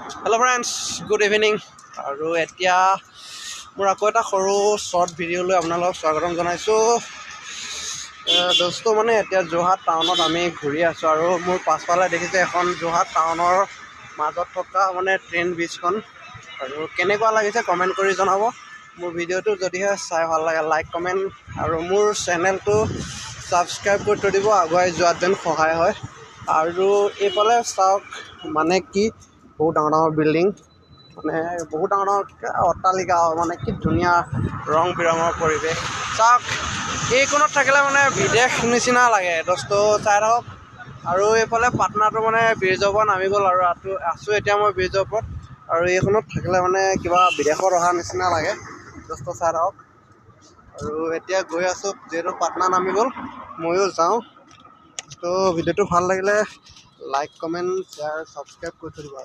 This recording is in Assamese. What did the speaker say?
Hello' friends, good evening. আৰু এতিয়া মোৰ আকৌ এটা সৰু শ্বৰ্ট ভিডিঅ'লৈ আপোনালোকক স্বাগতম জনাইছোঁ। দোস্তো মানে এতিয়া যোৰহাট টাউনত আমি ঘূৰি আছোঁ আৰু মোৰ পাছফালে দেখিছে এখন যোৰহাট টাউনৰ মাজত থকা মানে ট্ৰেইন ব্ৰিজখন। আৰু কেনেকুৱা লাগিছে কমেণ্ট কৰি জনাব। মোৰ ভিডিঅ'টো যদিহে চাই ভাল লাগে লাইক কমেণ্ট আৰু মোৰ চেনেলটো ছাবস্ক্ৰাইব কৰি থৈ দিব, আগুৱাই যোৱাত যেন সহায় হয়। আৰু এইফালে চাওক মানে কি বহুত ডাঙৰ ডাঙৰ বিল্ডিং, মানে বহুত ডাঙৰ ডাঙৰ অট্টালিকা, মানে কি ধুনীয়া ৰং বিৰঙৰ পৰিৱেশ। চাওক এইকণত থাকিলে মানে বিদেশ নিচিনা লাগে দোস্ত, চাই থাকক। আৰু এইফালে পাটনাটো মানে ব্ৰিজৰ পৰা নামি গ'ল আৰু আছোঁ এতিয়া মই ব্ৰিজৰ ওপৰত। আৰু এইখনত থাকিলে মানে কিবা বিদেশত অহা নিচিনা লাগে দোস্ত, চাই থাকক। আৰু এতিয়া গৈ আছোঁ, যিহেতু পাটনা নামি গ'ল ময়ো যাওঁ। তো ভিডিঅ'টো ভাল লাগিলে লাইক কমেণ্ট শ্বেয়াৰ ছাবস্ক্ৰাইব কৰি থৈ দিব।